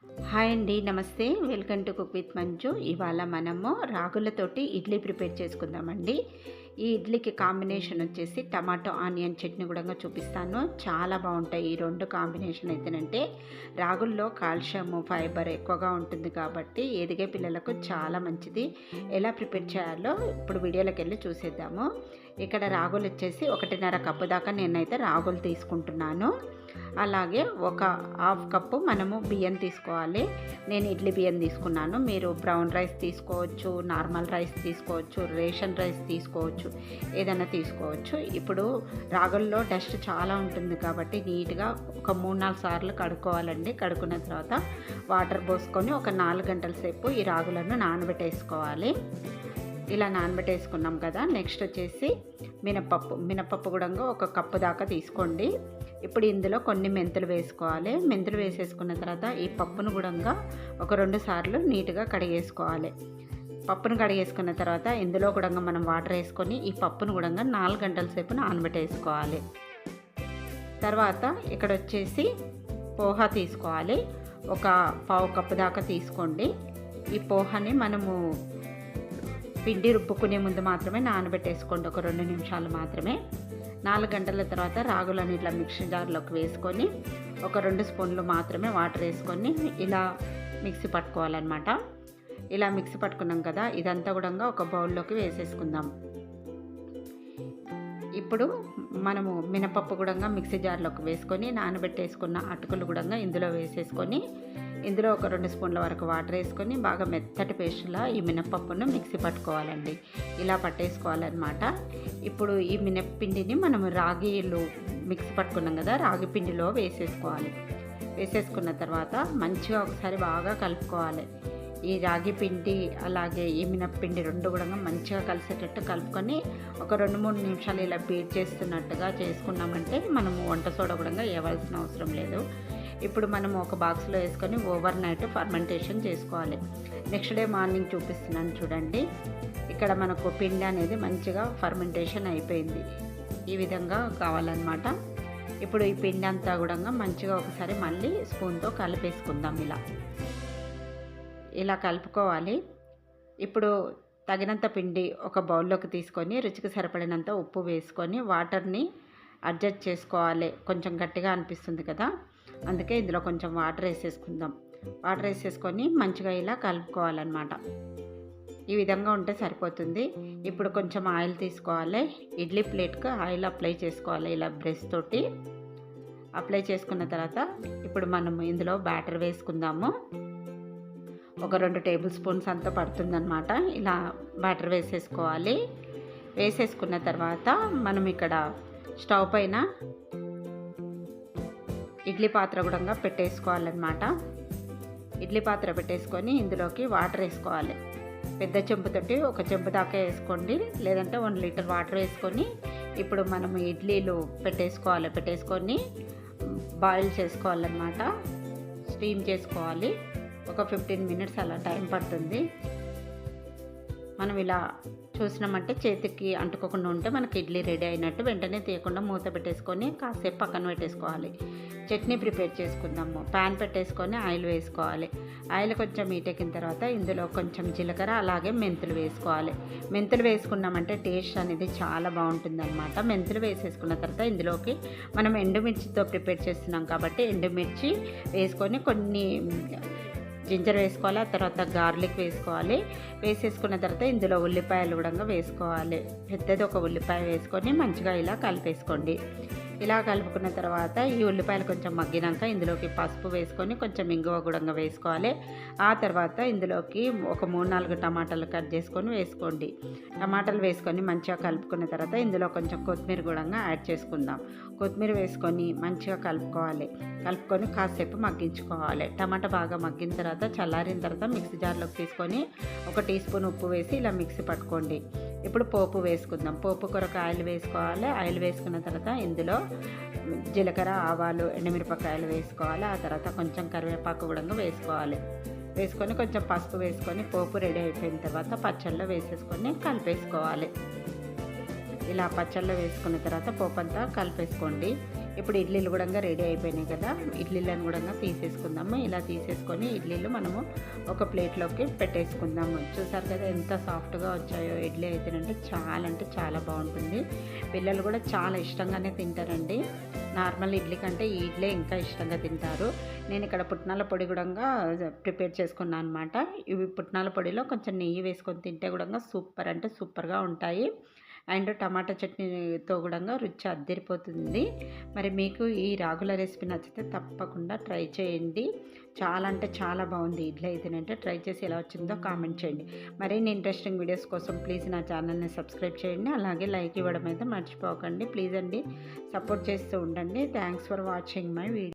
Hi అండి, నమస్తే. Welcome to cook with Manju. ఇవాళ మనము రాగులతోటి ఇడ్లీ ప్రిపేర్ చేసుకుందామండి. ఈ ఇడ్లీకి కాంబినేషన్ వచ్చేసి టమాటో ఆనియన్ చట్నీ కూడా చూపిస్తాను. చాలా బాగుంటాయి ఈ రెండు కాంబినేషన్ అయితేనంటే. రాగుల్లో కాల్షియం ఫైబర్ ఎక్కువగా ఉంటుంది కాబట్టి ఎదిగే పిల్లలకు చాలా మంచిది. ఎలా ప్రిపేర్ చేయాలో ఇప్పుడు వీడియోలోకి వెళ్ళి చూసేద్దాము. ఇక్కడ రాగులు వచ్చేసి 1.5 కప్పు దాకా నేనైతే రాగులు తీసుకుంటున్నాను. అలాగే ఒక హాఫ్ కప్పు మనము బియ్యం తీసుకోవాలి. నేను ఇడ్లీ బియ్యం తీసుకున్నాను. మీరు బ్రౌన్ రైస్ తీసుకోవచ్చు, నార్మల్ రైస్ తీసుకోవచ్చు, రేషన్ రైస్ తీసుకోవచ్చు, ఏదైనా తీసుకోవచ్చు. ఇప్పుడు రాగుల్లో డస్ట్ చాలా ఉంటుంది కాబట్టి నీట్గా ఒక 3-4 సార్లు కడుక్కోవాలండి. కడుక్కున్న తర్వాత వాటర్ పోసుకొని ఒక 4 గంటల సేపు ఈ రాగులను నానబెట్టేసుకోవాలి. ఇలా నానబెట్టేసుకున్నాం కదా. నెక్స్ట్ వచ్చేసి మినపప్పు కూడా ఒక కప్పు దాకా తీసుకోండి. ఇప్పుడు ఇందులో కొన్ని మెంతులు వేసుకోవాలి. మెంతులు వేసేసుకున్న తర్వాత ఈ పప్పును కూడా ఒక 2 సార్లు నీట్గా కడిగేసుకోవాలి. పప్పును కడిగేసుకున్న తర్వాత ఇందులో కూడా మనం వాటర్ వేసుకొని ఈ పప్పును కూడా 4 గంటల సేపు నానబెట్టేసుకోవాలి. తర్వాత ఇక్కడ వచ్చేసి పోహా తీసుకోవాలి. ఒక పావు కప్పు దాకా తీసుకోండి. ఈ పోహాని మనము పిండి రుబ్బుకునే ముందు మాత్రమే నానబెట్టేసుకోండి, ఒక 2 నిమిషాలు మాత్రమే. 4 గంటల తర్వాత రాగులను ఇట్లా మిక్సీ జార్లోకి వేసుకొని ఒక 2 స్పూన్లు మాత్రమే వాటర్ వేసుకొని ఇలా మిక్సీ పట్టుకోవాలన్నమాట. ఇలా మిక్సీ పట్టుకున్నాం కదా, ఇదంతా కూడా ఒక బౌల్లోకి వేసేసుకుందాం. ఇప్పుడు మనము మినపప్పు కూడా మిక్సీ జార్లోకి వేసుకొని నానబెట్టేసుకున్న అటుకులు కూడా ఇందులో వేసేసుకొని ఇందులో ఒక 2 స్పూన్ల వరకు వాటర్ వేసుకొని బాగా మెత్తటి పేస్టులా ఈ మినపప్పును మిక్సీ పట్టుకోవాలండి. ఇలా పట్టేసుకోవాలన్నమాట. ఇప్పుడు ఈ మినప్పిండిని మనము రాగిలు మిక్సీ పట్టుకున్నాం కదా, రాగి పిండిలో వేసేసుకోవాలి. వేసేసుకున్న తర్వాత మంచిగా ఒకసారి బాగా కలుపుకోవాలి. ఈ రాగి పిండి అలాగే ఈ మినప్పిండి రెండు కూడా మంచిగా కలిసేటట్టు కలుపుకొని ఒక 2-3 నిమిషాలు ఇలా బీట్ చేస్తున్నట్టుగా చేసుకున్నామంటే మనము వంట సోడా కూడా వేయవలసిన అవసరం లేదు. ఇప్పుడు మనం ఒక బాక్స్లో వేసుకొని ఓవర్ నైట్ ఫర్మెంటేషన్ చేసుకోవాలి. నెక్స్ట్ డే మార్నింగ్ చూపిస్తున్నాను చూడండి. ఇక్కడ మనకు పిండి అనేది మంచిగా ఫర్మెంటేషన్ అయిపోయింది. ఈ విధంగా కావాలన్నమాట. ఇప్పుడు ఈ పిండి అంతా కూడా మంచిగా ఒకసారి మళ్ళీ స్పూన్తో కలిపేసుకుందాం. ఇలా కలుపుకోవాలి. ఇప్పుడు తగినంత పిండి ఒక బౌల్లోకి తీసుకొని రుచికి సరిపడినంత ఉప్పు వేసుకొని వాటర్ని అడ్జస్ట్ చేసుకోవాలి. కొంచెం గట్టిగా అనిపిస్తుంది కదా, అందుకే ఇందులో కొంచెం వాటర్ వేసేసుకుందాం. వాటర్ వేసేసుకొని మంచిగా ఇలా కలుపుకోవాలన్నమాట. ఈ విధంగా ఉంటే సరిపోతుంది. ఇప్పుడు కొంచెం ఆయిల్ తీసుకోవాలి. ఇడ్లీ ప్లేట్కి ఆయిల్ అప్లై చేసుకోవాలి. ఇలా బ్రష్ తోటి అప్లై చేసుకున్న తర్వాత ఇప్పుడు మనం ఇందులో బ్యాటర్ వేసుకుందాము. ఒక 2 టేబుల్ స్పూన్స్ అంతా పడుతుందన్నమాట. ఇలా బ్యాటర్ వేసేసుకోవాలి. వేసేసుకున్న తర్వాత మనం ఇక్కడ స్టవ్ పైన ఇడ్లీ పాత్ర కూడా పెట్టేసుకోవాలన్నమాట. ఇడ్లీ పాత్ర పెట్టేసుకొని ఇందులోకి వాటర్ వేసుకోవాలి. పెద్ద చెంబుతోటి ఒక చెంబు దాకా వేసుకోండి, లేదంటే 1 లీటర్ వాటర్ వేసుకొని ఇప్పుడు మనం ఇడ్లీలు పెట్టేసుకొని బాయిల్ చేసుకోవాలన్నమాట. స్టీమ్ చేసుకోవాలి. ఒక 15 మినిట్స్ అలా టైం పడుతుంది. మనం ఇలా చూసినామంటే చేతికి అంటుకోకుండా ఉంటే మనకి ఇడ్లీ రెడీ అయినట్టు. వెంటనే తీయకుండా మూత పెట్టేసుకొని కాసేపు పక్కన పెట్టేసుకోవాలి. చట్నీ ప్రిపేర్ చేసుకుందాము. ప్యాన్ పెట్టేసుకొని ఆయిల్ వేసుకోవాలి. ఆయిల్ కొంచెం హీటెక్కిన తర్వాత ఇందులో కొంచెం జీలకర్ర అలాగే మెంతులు వేసుకోవాలి. మెంతులు వేసుకున్నామంటే టేస్ట్ అనేది చాలా బాగుంటుందన్నమాట. మెంతులు వేసేసుకున్న తర్వాత ఇందులోకి మనం ఎండుమిర్చితో ప్రిపేర్ చేస్తున్నాం కాబట్టి ఎండుమిర్చి వేసుకొని కొన్ని జింజర్ వేసుకోవాలి. ఆ తర్వాత గార్లిక్ వేసుకోవాలి. వేసేసుకున్న తర్వాత ఇందులో ఉల్లిపాయలు కూడా వేసుకోవాలి. పెద్దది ఒక ఉల్లిపాయ వేసుకొని మంచిగా ఇలా కలిపేసుకోండి. ఇలా కలుపుకున్న తర్వాత ఈ ఉల్లిపాయలు కొంచెం మగ్గినాక ఇందులోకి పసుపు వేసుకొని కొంచెం ఇంగువ కూడా వేసుకోవాలి. ఆ తర్వాత ఇందులోకి ఒక 3-4 టమాటాలు కట్ చేసుకొని వేసుకోండి. టమాటాలు వేసుకొని మంచిగా కలుపుకున్న తర్వాత ఇందులో కొంచెం కొత్తిమీర కూడా యాడ్ చేసుకుందాం. కొత్తిమీర వేసుకొని మంచిగా కలుపుకొని కాసేపు మగ్గించుకోవాలి. టమాటా బాగా మగ్గిన తర్వాత చల్లారిన తర్వాత మిక్సీ జార్లోకి తీసుకొని 1 టీ స్పూన్ ఉప్పు వేసి ఇలా మిక్సీ పట్టుకోండి. ఇప్పుడు పోపు వేసుకుందాం. పోపు కొరకు ఆయిల్ వేసుకోవాలి. ఆయిల్ వేసుకున్న తర్వాత ఇందులో జీలకర్ర, ఆవాలు, ఎండుమిరపకాయలు వేసుకోవాలి. ఆ తర్వాత కొంచెం కరివేపాకు కూడా వేసుకోవాలి. వేసుకొని కొంచెం పసుపు వేసుకొని పోపు రెడీ అయిపోయిన తర్వాత పచ్చళ్ళలో వేసేసుకొని కలిపేసుకోవాలి. ఇలా పచ్చళ్ళలో వేసుకున్న తర్వాత పోపు అంతా కలిపేసుకోండి. ఇప్పుడు ఇడ్లీలు కూడా రెడీ అయిపోయినాయి కదా, ఇడ్లీలను కూడా తీసేసుకుందాము. ఇలా తీసేసుకొని ఇడ్లీలు మనము ఒక ప్లేట్లోకి పెట్టేసుకుందాము. చూసారు కదా ఎంత సాఫ్ట్గా వచ్చాయో ఇడ్లీ అయితేనంటే చాలా బాగుంటుంది. పిల్లలు కూడా చాలా ఇష్టంగానే తింటారండి. నార్మల్ ఇడ్లీ కంటే ఈ ఇడ్లీ ఇంకా ఇష్టంగా తింటారు. నేను ఇక్కడ పుట్నాల పొడి కూడా ప్రిపేర్ చేసుకున్నాను అనమాట. ఇవి పుట్నాల పొడిలో కొంచెం నెయ్యి వేసుకొని తింటే కూడా సూపర్ అంటే సూపర్గా ఉంటాయి. అండ్ టమాటా చట్నీతో కూడా రుచి అద్దరిపోతుంది. మరి మీకు ఈ రాగుల రెసిపీ నచ్చితే తప్పకుండా ట్రై చేయండి. చాలా అంటే చాలా బాగుంది ఇడ్లీ అయితేనంటే. ట్రై చేసి ఎలా వచ్చిందో కామెంట్ చేయండి. మరిన్ని ఇంట్రెస్టింగ్ వీడియోస్ కోసం ప్లీజ్ నా ఛానల్ని సబ్స్క్రైబ్ చేయండి. అలాగే లైక్ ఇవ్వడం అయితే మర్చిపోకండి ప్లీజ్ అండి. సపోర్ట్ చేస్తూ ఉండండి. Thanks for watching my video.